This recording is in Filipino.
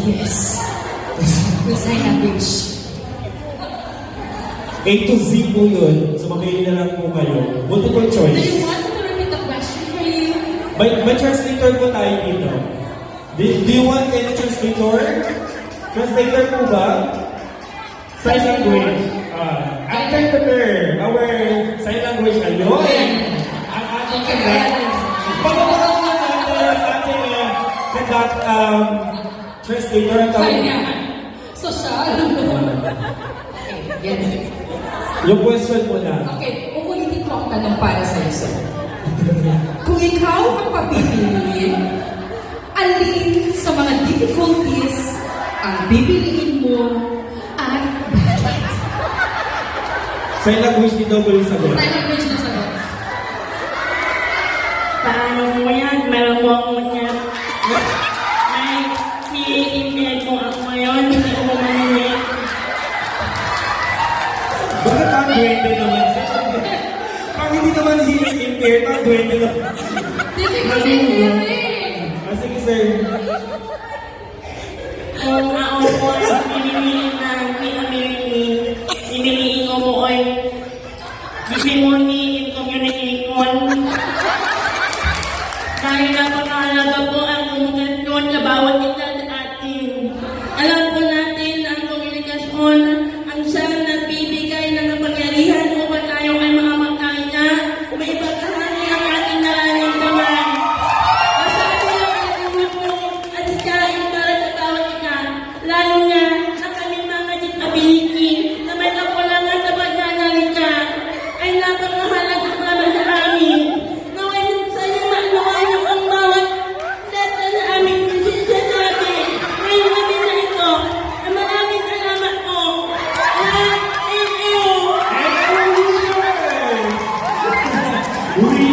Yes. With sign language. A to Z po yun. So mamili na lang po kayo. Multiple Do choice. you want me to repeat the question for you? May translator po tayo dito. Do you want any translator? Translator po ba? Sign language. Interpreter. Our sign language. Ayun. Ang ating pagkakaroon na natin ang ating translator ang tawag. Social. Okay, yan. Yung question mo na. Okay, uulitin ko ang tanong para sa iyo, sir. Kung ikaw ang papipiliin, alin sa mga difficulties ang bibiliin mo at bakit? Sign language ni Double sagot. Sign language na sagot. Paano mo yan? Malamang mo yan. May i-email mo ako ngayon. Hindi ko mamamili. Bakit ang duwende naman? Pag hindi naman impaired, ang duwende naman. Difficulty hearing. Sige, sir. Kung ako po ang piniliin na piniliin ko mo ay bibimoni in communication. Dahil napakahalaga po ang komunikasyon sa bawat isa sa atin. Alam po natin na ang komunikasyon ang siyang nagbibigay ng kapangyarihan upang tayo ay makamakaya o may ipagkahari ang ating nararamdaman. Masabi lang ang mundo at iskain para sa bawat isa, lalo na ang aming mga disability na may kakulangan sa pagnanalita ay napakahalaga para sa amin. Naway sa'yo maliwanag ang bawat letra sa aming sinasabi. Ngayon namin na ito, na maraming salamat po. Thank you! We